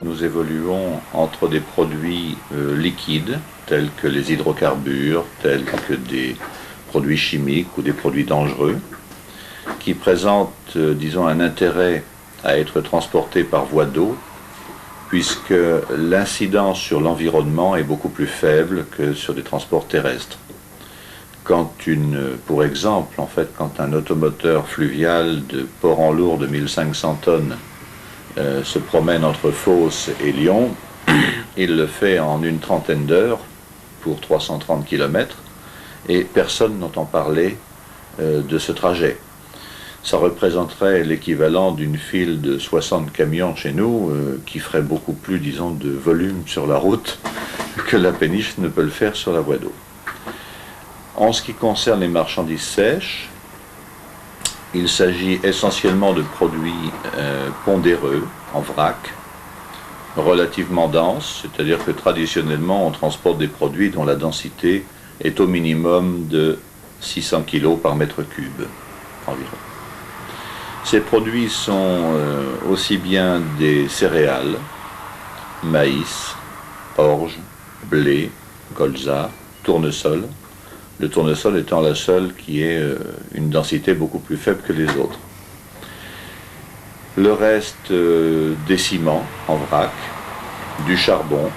Nous évoluons entre des produits liquides, tels que les hydrocarbures, tels que des produits chimiques ou des produits dangereux, qui présentent, disons, un intérêt à être transportés par voie d'eau, puisque l'incidence sur l'environnement est beaucoup plus faible que sur des transports terrestres. Pour exemple, en fait, quand un automoteur fluvial de Port-en-Lourd de 1500 tonnes se promène entre Fos et Lyon, il le fait en une trentaine d'heures pour 330 km et personne n'entend parler de ce trajet. Ça représenterait l'équivalent d'une file de 60 camions chez nous qui ferait beaucoup plus, disons, de volume sur la route que la péniche ne peut le faire sur la voie d'eau. En ce qui concerne les marchandises sèches, il s'agit essentiellement de produits pondéreux, en vrac, relativement denses, c'est-à-dire que traditionnellement on transporte des produits dont la densité est au minimum de 600 kg par mètre cube environ. Ces produits sont aussi bien des céréales, maïs, orge, blé, colza, tournesol. Le tournesol étant la seule qui ait une densité beaucoup plus faible que les autres. Le reste, des ciments en vrac, du charbon,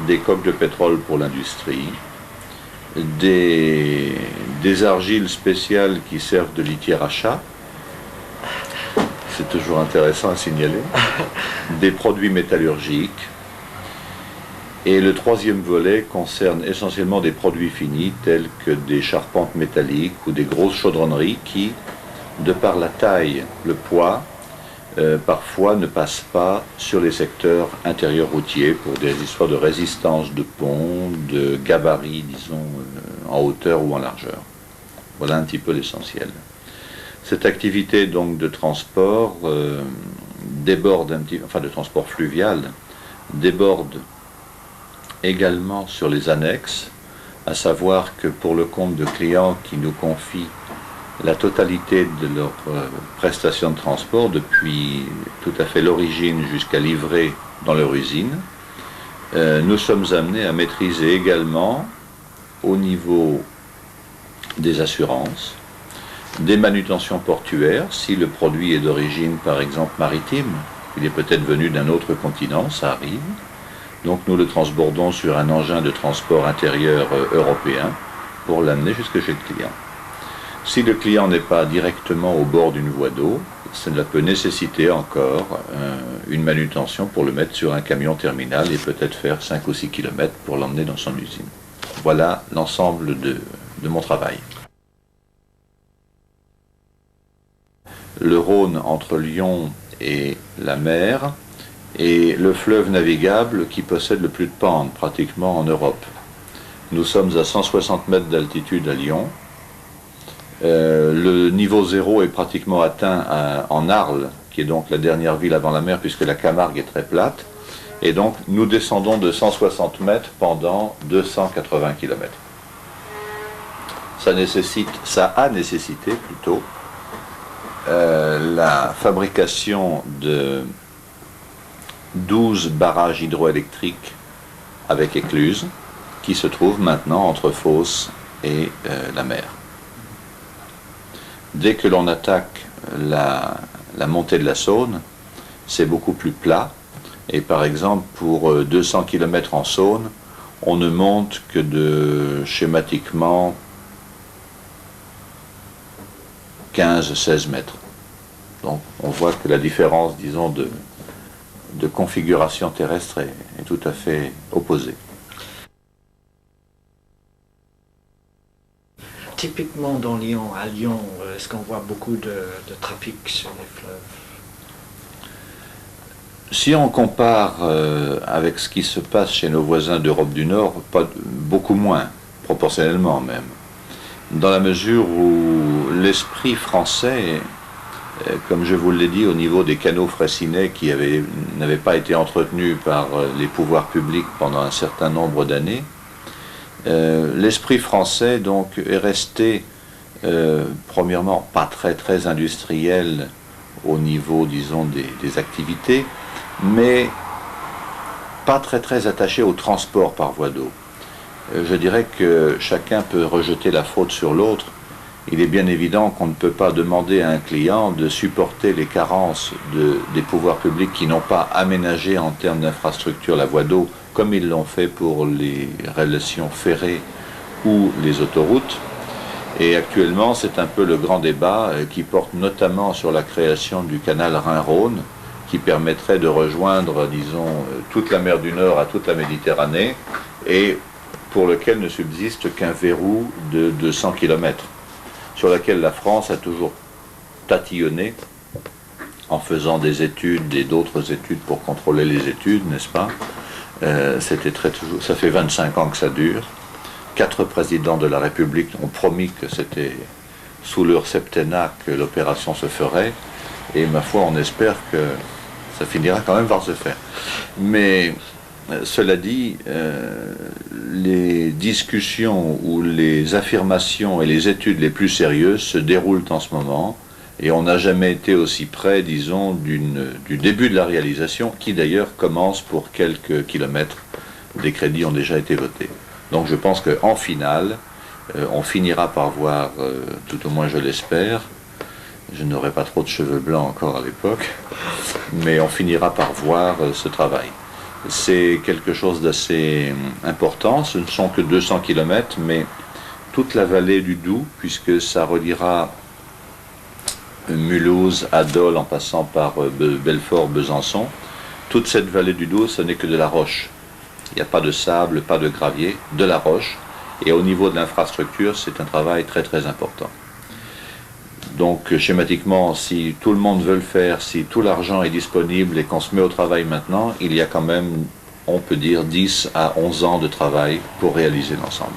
des coques de pétrole pour l'industrie, des argiles spéciales qui servent de litière à chat, c'est toujours intéressant à signaler, des produits métallurgiques. Et le troisième volet concerne essentiellement des produits finis tels que des charpentes métalliques ou des grosses chaudronneries qui, de par la taille, le poids, parfois ne passent pas sur les secteurs intérieurs routiers pour des histoires de résistance de pont, de gabarit, disons, en hauteur ou en largeur. Voilà un petit peu l'essentiel. Cette activité donc de transport déborde un petit, enfin de transport fluvial, déborde également sur les annexes, à savoir que pour le compte de clients qui nous confient la totalité de leur prestation de transport depuis tout à fait l'origine jusqu'à livrer dans leur usine, nous sommes amenés à maîtriser également au niveau des assurances, des manutentions portuaires, si le produit est d'origine par exemple maritime, il est peut-être venu d'un autre continent, ça arrive. Donc nous le transbordons sur un engin de transport intérieur européen pour l'amener jusque chez le client. Si le client n'est pas directement au bord d'une voie d'eau, cela peut nécessiter encore une manutention pour le mettre sur un camion terminal et peut-être faire 5 ou 6 km pour l'emmener dans son usine. Voilà l'ensemble de mon travail. Le Rhône entre Lyon et la mer est le fleuve navigable qui possède le plus de pentes pratiquement en Europe. Nous sommes à 160 mètres d'altitude à Lyon. Le niveau zéro est pratiquement atteint en Arles, qui est donc la dernière ville avant la mer puisque la Camargue est très plate. Et donc nous descendons de 160 mètres pendant 280 km. Ça a nécessité plutôt la fabrication de 12 barrages hydroélectriques avec écluses qui se trouvent maintenant entre Fos et la mer. Dès que l'on attaque la montée de la Saône, c'est beaucoup plus plat et par exemple pour 200 km en Saône, on ne monte que de schématiquement 15-16 mètres. Donc on voit que la différence, disons, de configuration terrestre est tout à fait opposée. Typiquement dans Lyon, à Lyon, est-ce qu'on voit beaucoup de trafic sur les fleuves? Si on compare avec ce qui se passe chez nos voisins d'Europe du Nord, beaucoup moins, proportionnellement même, dans la mesure où l'esprit français, comme je vous l'ai dit, au niveau des canaux fraissinet qui n'avaient pas été entretenus par les pouvoirs publics pendant un certain nombre d'années, l'esprit français donc est resté premièrement pas très industriel au niveau, disons, des activités, mais pas très attaché au transport par voie d'eau. Je dirais que chacun peut rejeter la faute sur l'autre. Il est bien évident qu'on ne peut pas demander à un client de supporter les carences des pouvoirs publics qui n'ont pas aménagé en termes d'infrastructure la voie d'eau comme ils l'ont fait pour les relations ferrées ou les autoroutes. Et actuellement, c'est un peu le grand débat qui porte notamment sur la création du canal Rhin-Rhône, qui permettrait de rejoindre, disons, toute la mer du Nord à toute la Méditerranée, et pour lequel ne subsiste qu'un verrou de 200 km, sur laquelle la France a toujours tatillonné, en faisant des études et d'autres études pour contrôler les études, n'est-ce pas? Ça fait 25 ans que ça dure. 4 présidents de la République ont promis que c'était sous leur septennat que l'opération se ferait, et ma foi, on espère que ça finira quand même par se faire. Mais cela dit, les discussions ou les affirmations et les études les plus sérieuses se déroulent en ce moment, et on n'a jamais été aussi près, disons, du début de la réalisation, qui d'ailleurs commence pour quelques kilomètres. Des crédits ont déjà été votés. Donc je pense qu'en finale, on finira par voir, tout au moins je l'espère, je n'aurai pas trop de cheveux blancs encore à l'époque, mais on finira par voir ce travail. C'est quelque chose d'assez important, ce ne sont que 200 km, mais toute la vallée du Doubs, puisque ça reliera Mulhouse à Dole en passant par Belfort, Besançon, toute cette vallée du Doubs, ce n'est que de la roche. Il n'y a pas de sable, pas de gravier, de la roche. Et au niveau de l'infrastructure, c'est un travail très important. Donc schématiquement, si tout le monde veut le faire, si tout l'argent est disponible et qu'on se met au travail maintenant, il y a quand même, on peut dire, 10 à 11 ans de travail pour réaliser l'ensemble.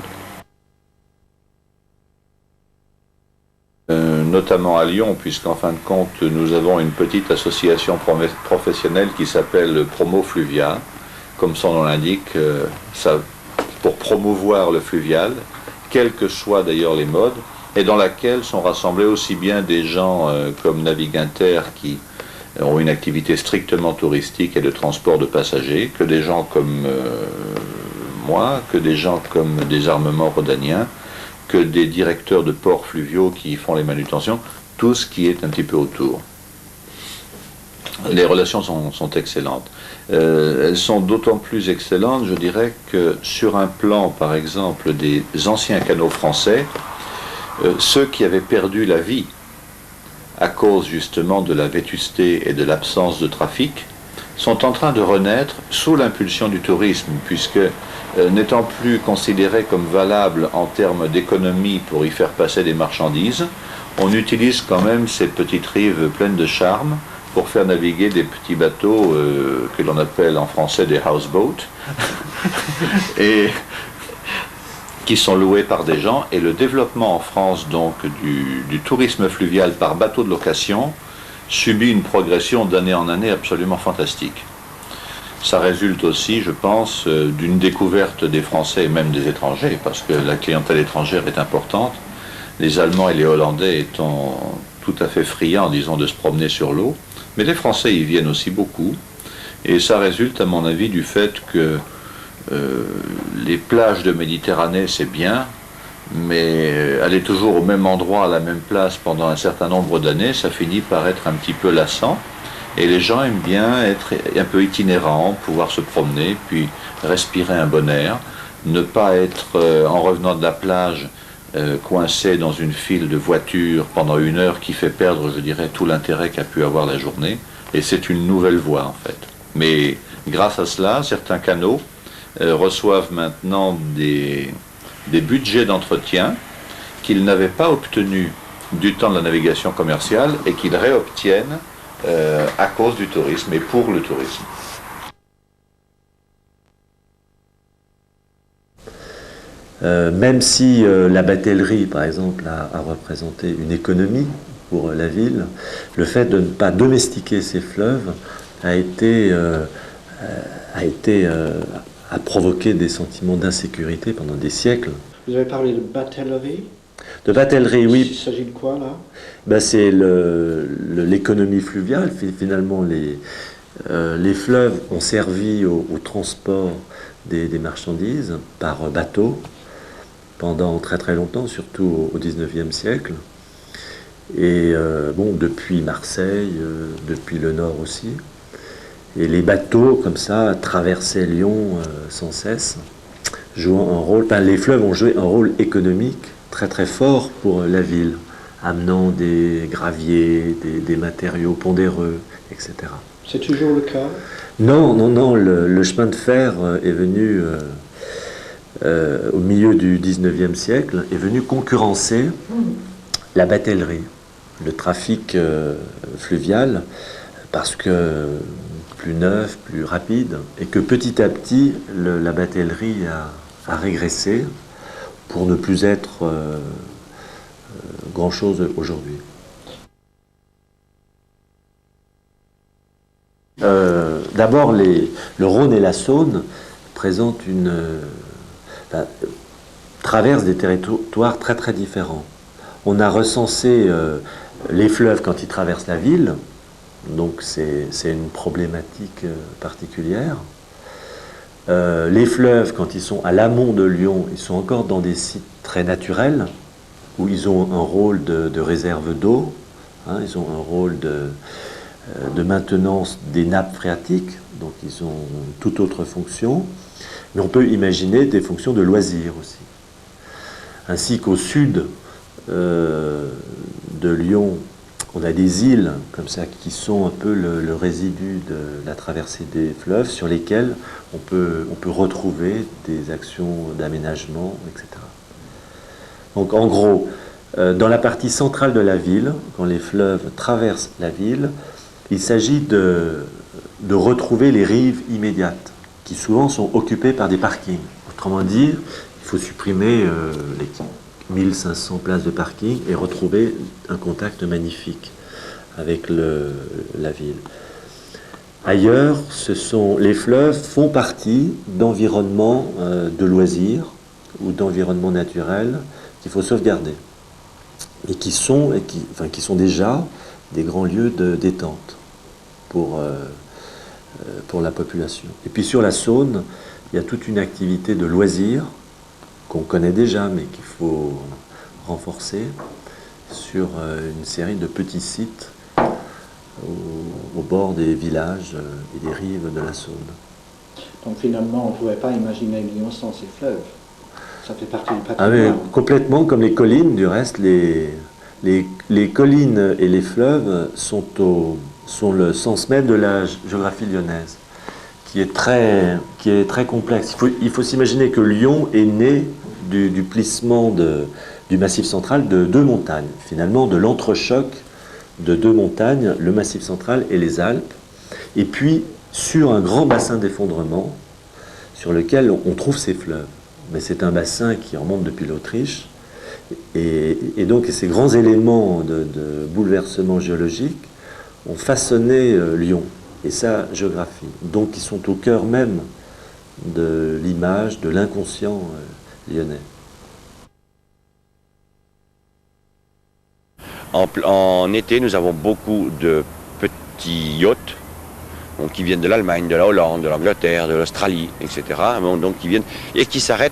Notamment à Lyon, puisqu'en fin de compte, nous avons une petite association professionnelle qui s'appelle Promo Fluvia, comme son nom l'indique, pour promouvoir le fluvial, quels que soient d'ailleurs les modes, et dans laquelle sont rassemblés aussi bien des gens comme Naviginter qui ont une activité strictement touristique et de transport de passagers, que des gens comme moi, que des gens comme des armements rhodaniens, que des directeurs de ports fluviaux qui font les manutentions, tout ce qui est un petit peu autour. Les relations sont excellentes. Elles sont d'autant plus excellentes, je dirais, que sur un plan, par exemple, des anciens canaux français, ceux qui avaient perdu la vie à cause justement de la vétusté et de l'absence de trafic sont en train de renaître sous l'impulsion du tourisme, puisque n'étant plus considérés comme valables en termes d'économie pour y faire passer des marchandises, on utilise quand même ces petites rives pleines de charme pour faire naviguer des petits bateaux que l'on appelle en français des houseboats et qui sont loués par des gens. Et le développement en France donc du tourisme fluvial par bateau de location subit une progression d'année en année absolument fantastique. Ça résulte aussi, je pense, d'une découverte des Français et même des étrangers, parce que la clientèle étrangère est importante, les Allemands et les Hollandais étant tout à fait friands, disons, de se promener sur l'eau. Mais les Français y viennent aussi beaucoup, et ça résulte à mon avis du fait que les plages de Méditerranée c'est bien, mais aller toujours au même endroit, à la même place pendant un certain nombre d'années, ça finit par être un petit peu lassant, et les gens aiment bien être un peu itinérants, pouvoir se promener, puis respirer un bon air, ne pas être en revenant de la plage coincé dans une file de voitures pendant 1 heure qui fait perdre, je dirais, tout l'intérêt qu'a pu avoir la journée. Et c'est une nouvelle voie, en fait. Mais grâce à cela, certains canaux reçoivent maintenant des budgets d'entretien qu'ils n'avaient pas obtenus du temps de la navigation commerciale et qu'ils réobtiennent à cause du tourisme et pour le tourisme. Même si la batellerie, par exemple, a représenté une économie pour la ville, le fait de ne pas domestiquer ces fleuves a provoqué des sentiments d'insécurité pendant des siècles. Vous avez parlé de batellerie? De batellerie, oui. Il s'agit de quoi, là? Ben, c'est l'économie fluviale. Finalement, Les fleuves ont servi au transport des marchandises par bateau pendant très très longtemps, surtout au XIXe siècle. Et bon, depuis Marseille, depuis le nord aussi. Et les bateaux, comme ça, traversaient Lyon sans cesse, jouant un rôle. Enfin, les fleuves ont joué un rôle économique très très fort pour la ville, amenant des graviers, des matériaux pondéreux, etc. C'est toujours le cas? Non, non, non, le chemin de fer est venu, au milieu du XIXe siècle, est venu concurrencer la batellerie, le trafic fluvial, parce que plus neuf, plus rapide, et que petit à petit, la batellerie a régressé pour ne plus être grand-chose aujourd'hui. D'abord, le Rhône et la Saône présentent traversent des territoires très très différents. On a recensé les fleuves quand ils traversent la ville, donc c'est une problématique particulière. Les fleuves, quand ils sont à l'amont de Lyon, ils sont encore dans des sites très naturels, où ils ont un rôle de réserve d'eau, hein, ils ont un rôle de maintenance des nappes phréatiques, donc ils ont toute autre fonction, mais on peut imaginer des fonctions de loisirs aussi. Ainsi qu'au sud de Lyon, on a des îles comme ça qui sont un peu le résidu de la traversée des fleuves, sur lesquelles on peut retrouver des actions d'aménagement, etc. Donc en gros, dans la partie centrale de la ville, quand les fleuves traversent la ville, il s'agit de retrouver les rives immédiates, qui souvent sont occupées par des parkings. Autrement dit, il faut supprimer les 1500 places de parking et retrouver un contact magnifique avec la ville. Ailleurs, les fleuves font partie d'environnements de loisirs ou d'environnements naturels qu'il faut sauvegarder et qui sont déjà des grands lieux de détente pour la population. Et puis sur la Saône, il y a toute une activité de loisirs qu'on connaît déjà, mais qu'il faut renforcer sur une série de petits sites au bord des villages et des rives de la Saône. Donc finalement, on ne pouvait pas imaginer Lyon sans ces fleuves. Ça fait partie du Ah oui, patrimoine. complètement, comme les collines. Du reste, les collines et les fleuves sont le sens même de la géographie lyonnaise, qui est très complexe. Il faut s'imaginer que Lyon est né du plissement du Massif central de deux montagnes, finalement de l'entrechoc de deux montagnes, le Massif central et les Alpes, et puis sur un grand bassin d'effondrement sur lequel on trouve ces fleuves. Mais c'est un bassin qui remonte depuis l'Autriche, et donc ces grands éléments de bouleversement géologique ont façonné Lyon et sa géographie, donc ils sont au cœur même de l'image, de l'inconscient lyonnais. En été, nous avons beaucoup de petits yachts donc, qui viennent de l'Allemagne, de la Hollande, de l'Angleterre, de l'Australie, etc. Donc, qui viennent et qui s'arrêtent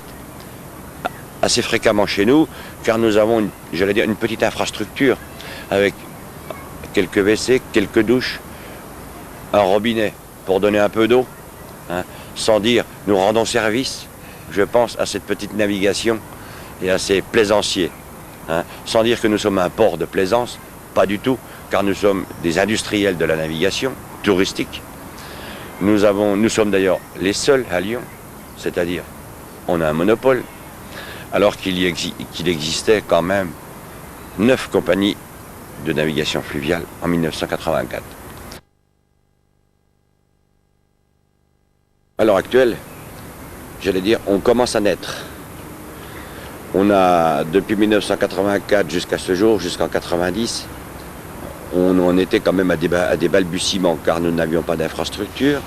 assez fréquemment chez nous, car nous avons, une petite infrastructure avec quelques WC, quelques douches, un robinet pour donner un peu d'eau, hein, sans dire nous rendons service, je pense, à cette petite navigation et à ces plaisanciers. Hein, sans dire que nous sommes un port de plaisance, pas du tout, car nous sommes des industriels de la navigation touristique. Nous sommes d'ailleurs les seuls à Lyon, c'est-à-dire on a un monopole, alors qu'il existait quand même 9 compagnies de navigation fluviale en 1984. À l'heure actuelle, j'allais dire, on commence à naître. On a, depuis 1984 jusqu'à ce jour, jusqu'en 90, on était quand même à des balbutiements, car nous n'avions pas d'infrastructure,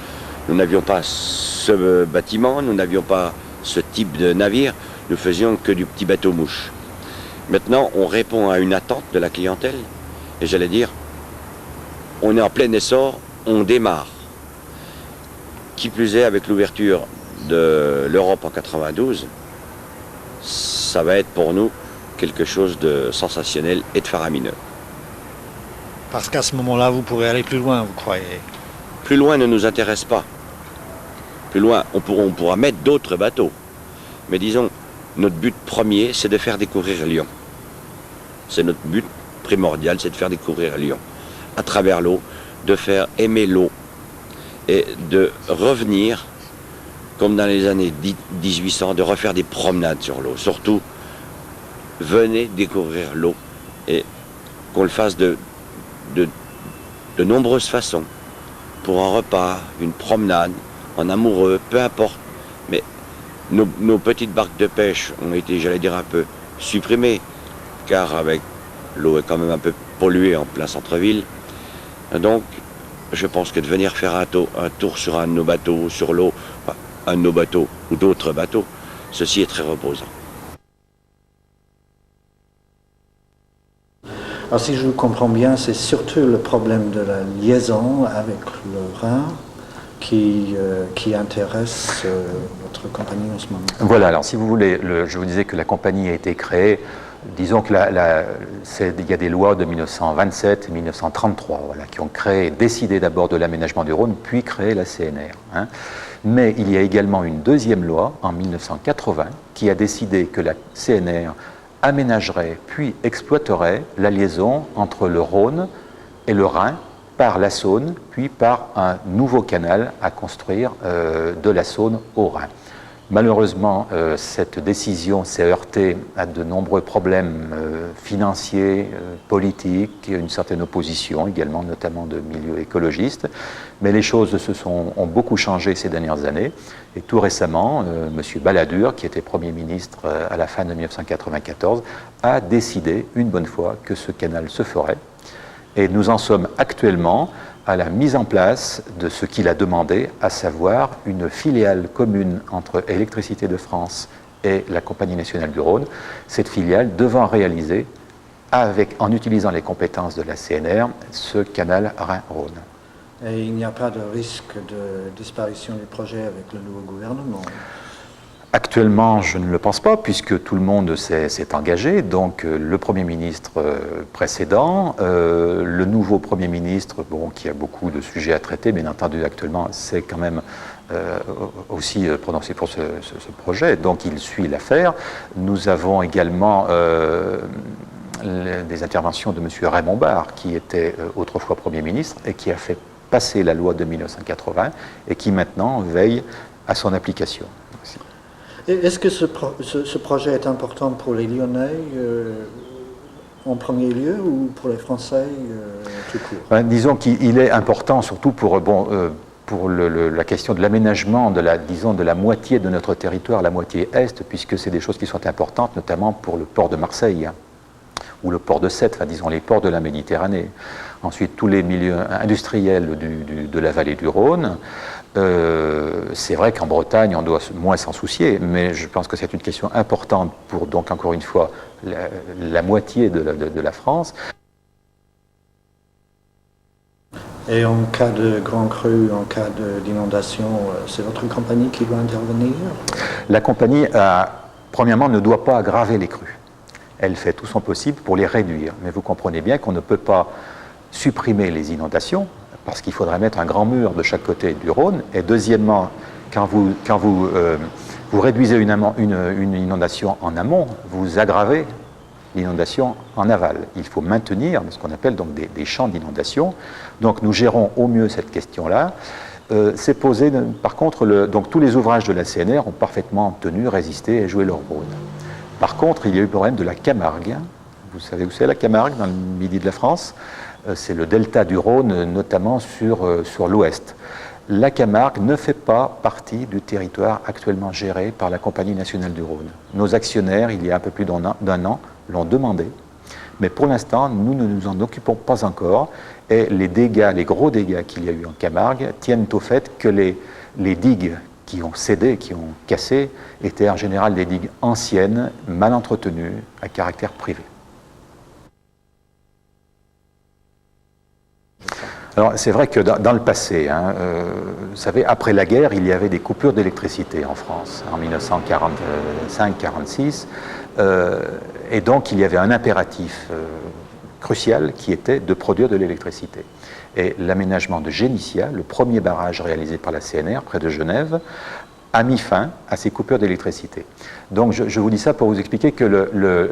nous n'avions pas ce bâtiment, nous n'avions pas ce type de navire, nous faisions que du petit bateau-mouche. Maintenant, on répond à une attente de la clientèle, et j'allais dire, on est en plein essor, on démarre. Qui plus est, avec l'ouverture de l'Europe en 92, ça va être pour nous quelque chose de sensationnel et de faramineux. Parce qu'à ce moment-là, vous pourrez aller plus loin, vous croyez? Plus loin ne nous intéresse pas. Plus loin, on pourra mettre d'autres bateaux. Mais disons, notre but premier, c'est de faire découvrir Lyon. C'est notre but primordial, c'est de faire découvrir Lyon. À travers l'eau, de faire aimer l'eau. Et de revenir, comme dans les années 1800, de refaire des promenades sur l'eau. Surtout, venez découvrir l'eau. Et qu'on le fasse de nombreuses façons. Pour un repas, une promenade, en amoureux, peu importe. Mais nos petites barques de pêche ont été, j'allais dire, un peu supprimées. Car avec l'eau est quand même un peu polluée en plein centre-ville. Donc, je pense que de venir faire un tour sur un de nos bateaux, sur l'eau, enfin, un de nos bateaux ou d'autres bateaux, ceci est très reposant. Alors si je vous comprends bien, c'est surtout le problème de la liaison avec le Rhin qui intéresse votre compagnie en ce moment. Voilà, alors si vous voulez, je vous disais que la compagnie a été créée. Disons qu'il y a des lois de 1927 et 1933 voilà, qui ont décidé d'abord de l'aménagement du Rhône, puis créé la CNR. Hein. Mais il y a également une deuxième loi en 1980 qui a décidé que la CNR aménagerait puis exploiterait la liaison entre le Rhône et le Rhin par la Saône, puis par un nouveau canal à construire de la Saône au Rhin. Malheureusement, cette décision s'est heurtée à de nombreux problèmes financiers, politiques, une certaine opposition également, notamment de milieux écologistes. Mais les choses ont beaucoup changé ces dernières années. Et tout récemment, M. Balladur, qui était Premier ministre à la fin de 1994, a décidé une bonne fois que ce canal se ferait. Et nous en sommes actuellement à la mise en place de ce qu'il a demandé, à savoir une filiale commune entre Électricité de France et la Compagnie nationale du Rhône, cette filiale devant réaliser, en utilisant les compétences de la CNR, ce canal Rhin-Rhône. Et il n'y a pas de risque de disparition du projet avec le nouveau gouvernement? Actuellement, je ne le pense pas, puisque tout le monde s'est engagé. Donc, le Premier ministre précédent, le nouveau Premier ministre, qui a beaucoup de sujets à traiter, bien entendu, actuellement, c'est quand même aussi prononcé pour ce projet. Donc, il suit l'affaire. Nous avons également des interventions de M. Raymond Barre, qui était autrefois Premier ministre et qui a fait passer la loi de 1980 et qui maintenant veille à son application. Est-ce que ce projet est important pour les Lyonnais en premier lieu ou pour les Français tout court? Disons qu'il est important surtout pour la question de l'aménagement de la moitié de notre territoire, la moitié est, puisque c'est des choses qui sont importantes, notamment pour le port de Marseille ou le port de Sète, disons les ports de la Méditerranée. Ensuite, tous les milieux industriels de la vallée du Rhône. C'est vrai qu'en Bretagne, on doit moins s'en soucier, mais je pense que c'est une question importante pour, donc encore une fois, la moitié de la France. Et en cas de grand cru, en cas d'inondation, c'est votre compagnie qui doit intervenir? La compagnie, premièrement, ne doit pas aggraver les crues. Elle fait tout son possible pour les réduire. Mais vous comprenez bien qu'on ne peut pas supprimer les inondations, parce qu'il faudrait mettre un grand mur de chaque côté du Rhône. Et deuxièmement, quand vous réduisez une inondation en amont, vous aggravez l'inondation en aval. Il faut maintenir ce qu'on appelle donc des champs d'inondation. Donc nous gérons au mieux cette question-là. C'est posé, par contre, donc tous les ouvrages de la CNR ont parfaitement tenu, résisté et joué leur rôle. Par contre, il y a eu le problème de la Camargue. Vous savez où c'est la Camargue, dans le midi de la France? C'est le delta du Rhône, notamment sur l'ouest. La Camargue ne fait pas partie du territoire actuellement géré par la Compagnie nationale du Rhône. Nos actionnaires, il y a un peu plus d'un an, l'ont demandé, mais pour l'instant, nous ne nous en occupons pas encore. Et les gros dégâts qu'il y a eu en Camargue tiennent au fait que les digues qui ont cédé, qui ont cassé, étaient en général des digues anciennes, mal entretenues, à caractère privé. Alors c'est vrai que dans le passé, vous savez, après la guerre, il y avait des coupures d'électricité en France, en 1945-46, et donc il y avait un impératif crucial qui était de produire de l'électricité. Et l'aménagement de Génissia, le premier barrage réalisé par la CNR près de Genève, a mis fin à ces coupures d'électricité. Donc je vous dis ça pour vous expliquer que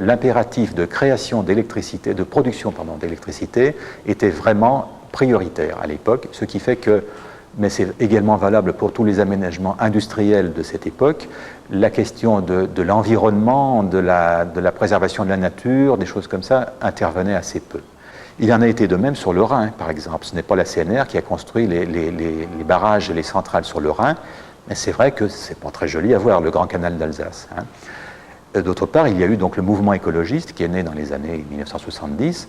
l'impératif de création d'électricité, de production d'électricité était vraiment prioritaire à l'époque, ce qui fait que, mais c'est également valable pour tous les aménagements industriels de cette époque, la question de l'environnement, de la préservation de la nature, des choses comme ça, intervenait assez peu. Il en a été de même sur le Rhin, par exemple. Ce n'est pas la CNR qui a construit les barrages et les centrales sur le Rhin, mais c'est vrai que c'est pas très joli à voir, le Grand Canal d'Alsace. D'autre part, il y a eu donc le mouvement écologiste qui est né dans les années 1970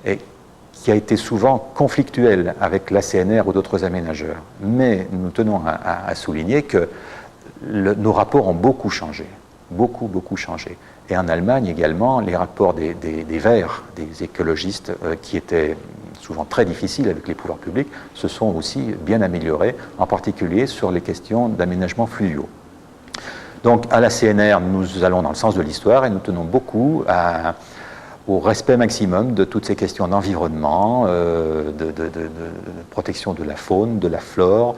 et qui a été souvent conflictuel avec la CNR ou d'autres aménageurs. Mais nous tenons à souligner que nos rapports ont beaucoup changé, beaucoup changé. Et en Allemagne également, les rapports des Verts, des écologistes, qui étaient souvent très difficiles avec les pouvoirs publics, se sont aussi bien améliorés, en particulier sur les questions d'aménagement fluviaux. Donc à la CNR, nous allons dans le sens de l'histoire et nous tenons beaucoup au respect maximum de toutes ces questions d'environnement, de protection de la faune, de la flore,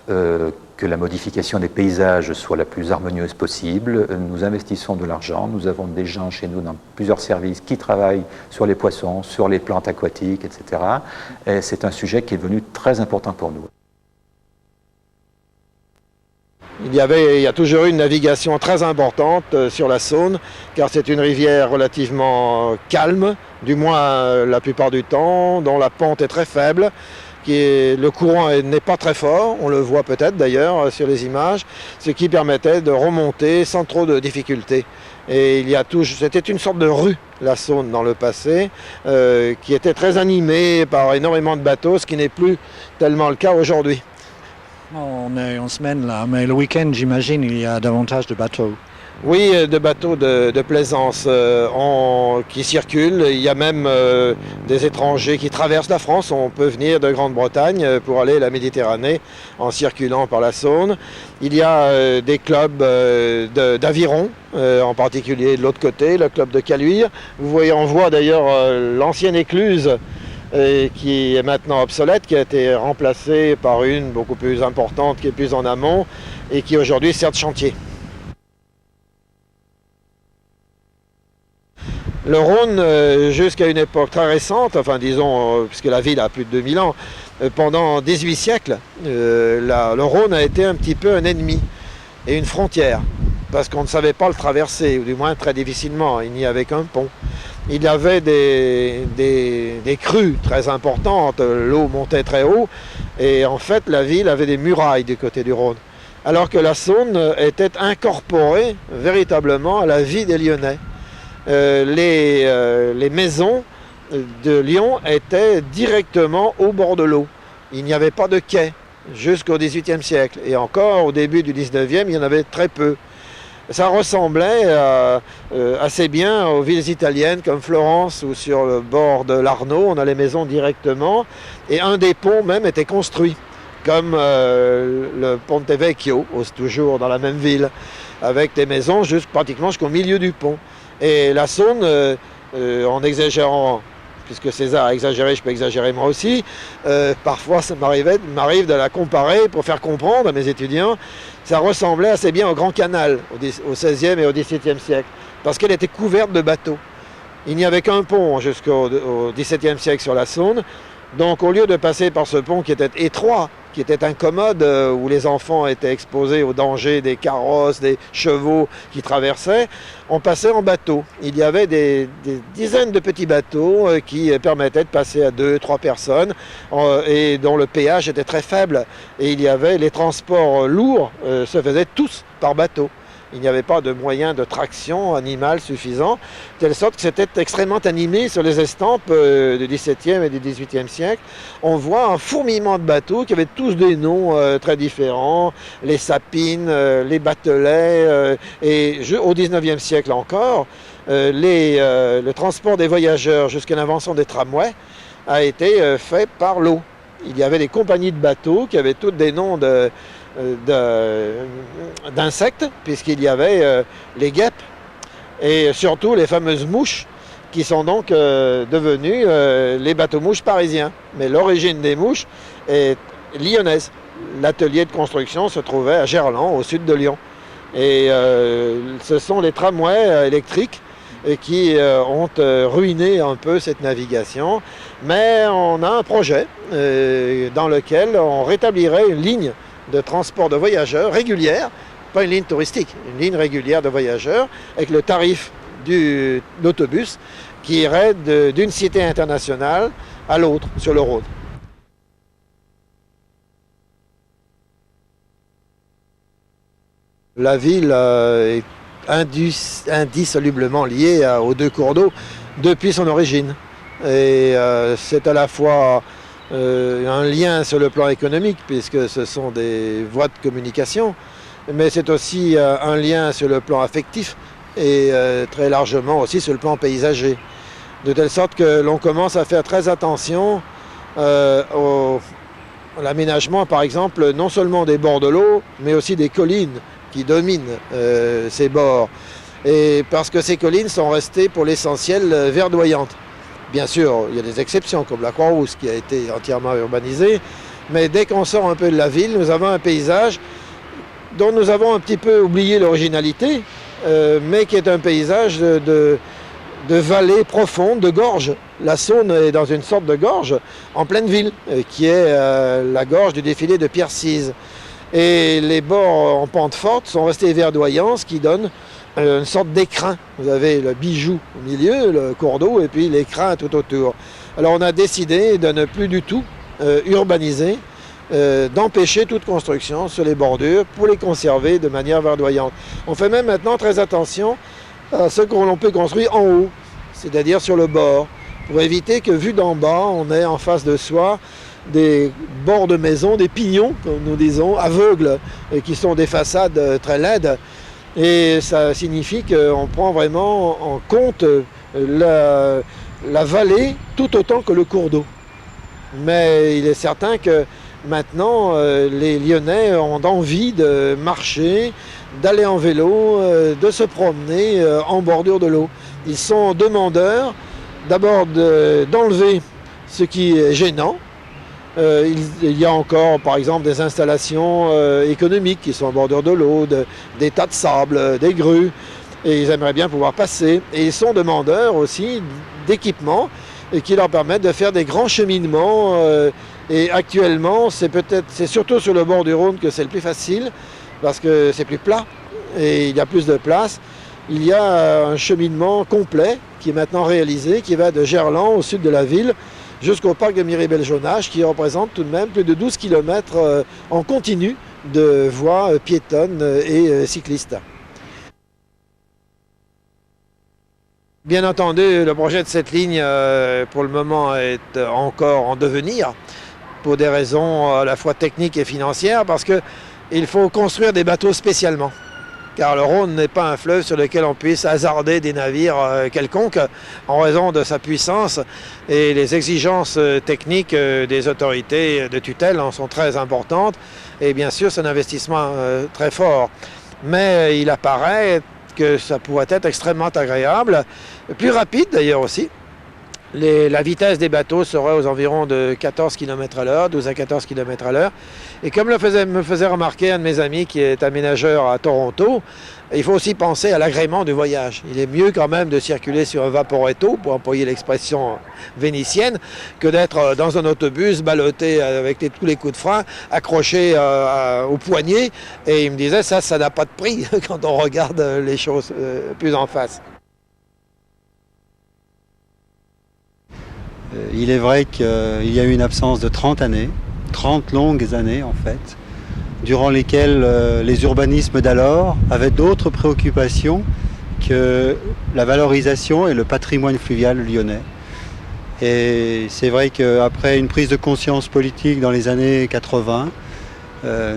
que la modification des paysages soit la plus harmonieuse possible. Nous investissons de l'argent, nous avons des gens chez nous dans plusieurs services qui travaillent sur les poissons, sur les plantes aquatiques, etc. Et c'est un sujet qui est devenu très important pour nous. Il y a toujours eu une navigation très importante sur la Saône, car c'est une rivière relativement calme, du moins la plupart du temps, dont la pente est très faible. Le courant n'est pas très fort, on le voit peut-être d'ailleurs sur les images, ce qui permettait de remonter sans trop de difficultés. Et c'était une sorte de rue, la Saône, dans le passé, qui était très animée par énormément de bateaux, ce qui n'est plus tellement le cas aujourd'hui. On est en semaine là, mais le week-end, j'imagine, il y a davantage de bateaux. Oui, de bateaux de plaisance qui circulent. Il y a même des étrangers qui traversent la France. On peut venir de Grande-Bretagne pour aller à la Méditerranée en circulant par la Saône. Il y a des clubs d'aviron, en particulier de l'autre côté, le club de Caluire. On voit d'ailleurs l'ancienne écluse qui est maintenant obsolète, qui a été remplacée par une beaucoup plus importante, qui est plus en amont et qui aujourd'hui sert de chantier. Le Rhône, jusqu'à une époque très récente, enfin disons, puisque la ville a plus de 2000 ans, pendant 18 siècles, le Rhône a été un petit peu un ennemi et une frontière, parce qu'on ne savait pas le traverser, ou du moins très difficilement, il n'y avait qu'un pont. Il y avait des crues très importantes, l'eau montait très haut, et en fait la ville avait des murailles du côté du Rhône, alors que la Saône était incorporée véritablement à la vie des Lyonnais. Les maisons de Lyon étaient directement au bord de l'eau. Il n'y avait pas de quai jusqu'au XVIIIe siècle. Et encore au début du XIXe, il y en avait très peu. Ça ressemblait assez bien aux villes italiennes comme Florence ou sur le bord de l'Arno. On a les maisons directement. Et un des ponts même était construit, comme le Ponte Vecchio, toujours dans la même ville, avec des maisons pratiquement jusqu'au milieu du pont. Et la Saône, en exagérant, puisque César a exagéré, je peux exagérer moi aussi, parfois ça m'arrive de la comparer pour faire comprendre à mes étudiants, ça ressemblait assez bien au Grand Canal au XVIe et au XVIIe siècle, parce qu'elle était couverte de bateaux. Il n'y avait qu'un pont jusqu'au XVIIe siècle sur la Saône, donc au lieu de passer par ce pont qui était étroit, qui était incommode, où les enfants étaient exposés au danger des carrosses, des chevaux qui traversaient, on passait en bateau. Il y avait des dizaines de petits bateaux qui permettaient de passer à 2-3 personnes et dont le péage était très faible. Et il y avait les transports lourds se faisaient tous par bateau. Il n'y avait pas de moyens de traction animale suffisant, de telle sorte que c'était extrêmement animé sur les estampes du XVIIe et du XVIIIe siècle. On voit un fourmillement de bateaux qui avaient tous des noms très différents, les sapines, les batelets, et au XIXe siècle encore, le transport des voyageurs jusqu'à l'invention des tramways a été fait par l'eau. il y avait des compagnies de bateaux qui avaient toutes des noms d'insectes, puisqu'il y avait les guêpes et surtout les fameuses mouches qui sont donc devenues les bateaux-mouches parisiens. Mais l'origine des mouches est lyonnaise. L'atelier de construction se trouvait à Gerland, au sud de Lyon. Et ce sont les tramways électriques qui ont ruiné un peu cette navigation. Mais on a un projet dans lequel on rétablirait une ligne de transport de voyageurs régulière, pas une ligne touristique, une ligne régulière de voyageurs avec le tarif de l'autobus qui irait d'une cité internationale à l'autre sur le Rhône. La ville est indissolublement liée aux deux cours d'eau depuis son origine. Et c'est à la fois un lien sur le plan économique, puisque ce sont des voies de communication, mais c'est aussi un lien sur le plan affectif et très largement aussi sur le plan paysager. De telle sorte que l'on commence à faire très attention à l'aménagement, par exemple, non seulement des bords de l'eau, mais aussi des collines qui dominent ces bords. Et parce que ces collines sont restées pour l'essentiel verdoyantes. Bien sûr, il y a des exceptions, comme la Croix-Rousse qui a été entièrement urbanisée, mais dès qu'on sort un peu de la ville, nous avons un paysage dont nous avons un petit peu oublié l'originalité, mais qui est un paysage de vallées profondes, de gorges. La Saône est dans une sorte de gorge en pleine ville, qui est la gorge du défilé de Pierre Cise. Et les bords en pente forte sont restés verdoyants, ce qui donne une sorte d'écrin. Vous avez le bijou au milieu, le cours d'eau, et puis l'écrin tout autour. Alors on a décidé de ne plus du tout urbaniser, d'empêcher toute construction sur les bordures pour les conserver de manière verdoyante. On fait même maintenant très attention à ce que l'on peut construire en haut, c'est-à-dire sur le bord, pour éviter que vu d'en bas, on ait en face de soi des bords de maison, des pignons, comme nous disons, aveugles, et qui sont des façades très laides. Et ça signifie qu'on prend vraiment en compte la vallée tout autant que le cours d'eau. Mais il est certain que maintenant, les Lyonnais ont envie de marcher, d'aller en vélo, de se promener en bordure de l'eau. Ils sont demandeurs d'abord d'enlever ce qui est gênant. Il y a encore, par exemple, des installations économiques qui sont en bordure de l'eau, des tas de sable, des grues, et ils aimeraient bien pouvoir passer. Et ils sont demandeurs aussi d'équipements qui leur permettent de faire des grands cheminements. Et actuellement, c'est surtout sur le bord du Rhône que c'est le plus facile, parce que c'est plus plat et il y a plus de place. Il y a un cheminement complet qui est maintenant réalisé, qui va de Gerland, au sud de la ville, jusqu'au parc de Miribel-Jonage, qui représente tout de même plus de 12 km en continu de voies piétonnes et cyclistes. Bien entendu, le projet de cette ligne, pour le moment, est encore en devenir, pour des raisons à la fois techniques et financières, parce qu'il faut construire des bateaux spécialement. Car le Rhône n'est pas un fleuve sur lequel on puisse hasarder des navires quelconques en raison de sa puissance, et les exigences techniques des autorités de tutelle en sont très importantes, et bien sûr c'est un investissement très fort. Mais il apparaît que ça pourrait être extrêmement agréable, plus rapide d'ailleurs aussi. La vitesse des bateaux serait aux environs de 14 km à l'heure, 12 à 14 km à l'heure. Et comme me faisait remarquer un de mes amis qui est aménageur à Toronto, il faut aussi penser à l'agrément du voyage. Il est mieux quand même de circuler sur un vaporetto, pour employer l'expression vénitienne, que d'être dans un autobus ballotté avec tous les coups de frein, accroché au poignet. Et il me disait, ça n'a pas de prix quand on regarde les choses plus en face. Il est vrai qu'il y a eu une absence de 30 années, 30 longues années en fait, durant lesquelles les urbanismes d'alors avaient d'autres préoccupations que la valorisation et le patrimoine fluvial lyonnais. Et c'est vrai qu'après une prise de conscience politique dans les années 80,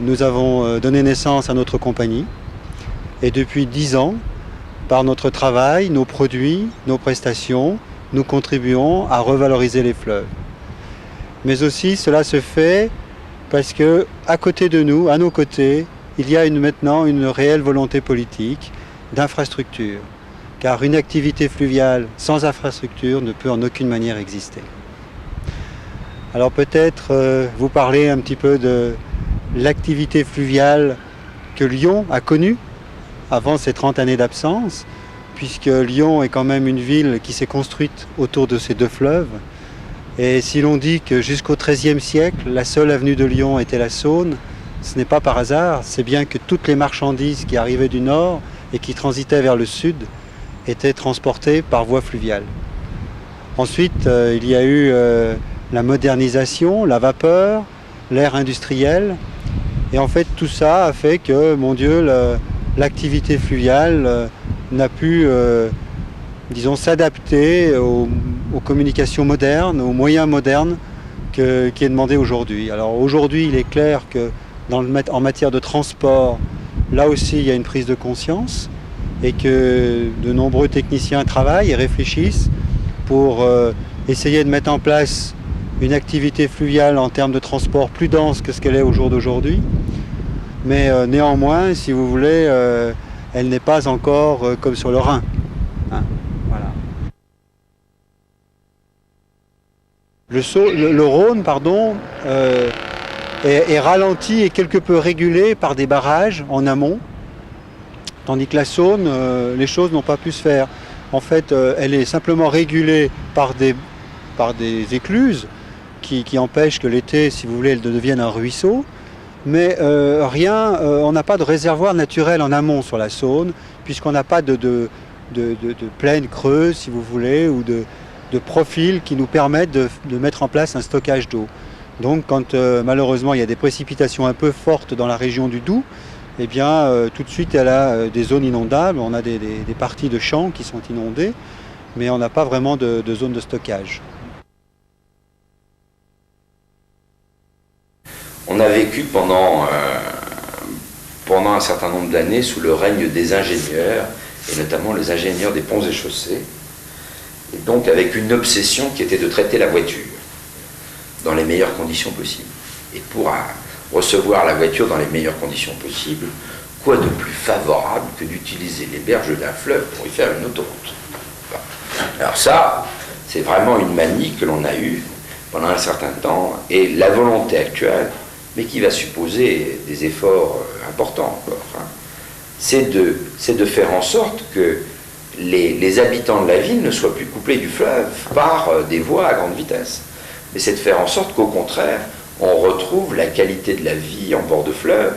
nous avons donné naissance à notre compagnie. Et depuis 10 ans, par notre travail, nos produits, nos prestations, nous contribuons à revaloriser les fleuves. mais aussi cela se fait parce que à côté de nous, à nos côtés, il y a maintenant une réelle volonté politique d'infrastructure. Car une activité fluviale sans infrastructure ne peut en aucune manière exister. Alors peut-être vous parler un petit peu de l'activité fluviale que Lyon a connue avant ses 30 années d'absence, puisque Lyon est quand même une ville qui s'est construite autour de ces deux fleuves. Et si l'on dit que jusqu'au XIIIe siècle, la seule avenue de Lyon était la Saône, ce n'est pas par hasard, c'est bien que toutes les marchandises qui arrivaient du nord et qui transitaient vers le sud étaient transportées par voie fluviale. Ensuite, il y a eu la modernisation, la vapeur, l'ère industrielle. Et en fait, tout ça a fait que, mon Dieu, l'activité fluviale n'a pu, disons, s'adapter aux communications modernes, aux moyens modernes qui est demandé aujourd'hui. Alors aujourd'hui, il est clair que en matière de transport, là aussi, il y a une prise de conscience et que de nombreux techniciens travaillent et réfléchissent pour essayer de mettre en place une activité fluviale en termes de transport plus dense que ce qu'elle est au jour d'aujourd'hui. Mais néanmoins, si vous voulez, elle n'est pas encore comme sur le Rhin. Hein, voilà. Le Rhône, pardon, est ralenti et quelque peu régulé par des barrages en amont, tandis que la Saône, les choses n'ont pas pu se faire. En fait, elle est simplement régulée par des écluses qui empêchent que l'été, si vous voulez, elle devienne un ruisseau. Mais on n'a pas de réservoir naturel en amont sur la Saône, puisqu'on n'a pas de plaine creuse, si vous voulez, ou de profils qui nous permettent de mettre en place un stockage d'eau. Donc quand malheureusement il y a des précipitations un peu fortes dans la région du Doubs, eh bien tout de suite elle a des zones inondables, on a des parties de champs qui sont inondées, mais on n'a pas vraiment de zone de stockage. On a vécu pendant un certain nombre d'années sous le règne des ingénieurs, et notamment les ingénieurs des ponts et chaussées, et donc avec une obsession qui était de traiter la voiture dans les meilleures conditions possibles. Et pour recevoir la voiture dans les meilleures conditions possibles, quoi de plus favorable que d'utiliser les berges d'un fleuve pour y faire une autoroute. Alors ça, c'est vraiment une manie que l'on a eue pendant un certain temps, et la volonté actuelle, mais qui va supposer des efforts importants encore, hein, c'est de faire en sorte que les habitants de la ville ne soient plus couplés du fleuve par des voies à grande vitesse. Mais c'est de faire en sorte qu'au contraire, on retrouve la qualité de la vie en bord de fleuve.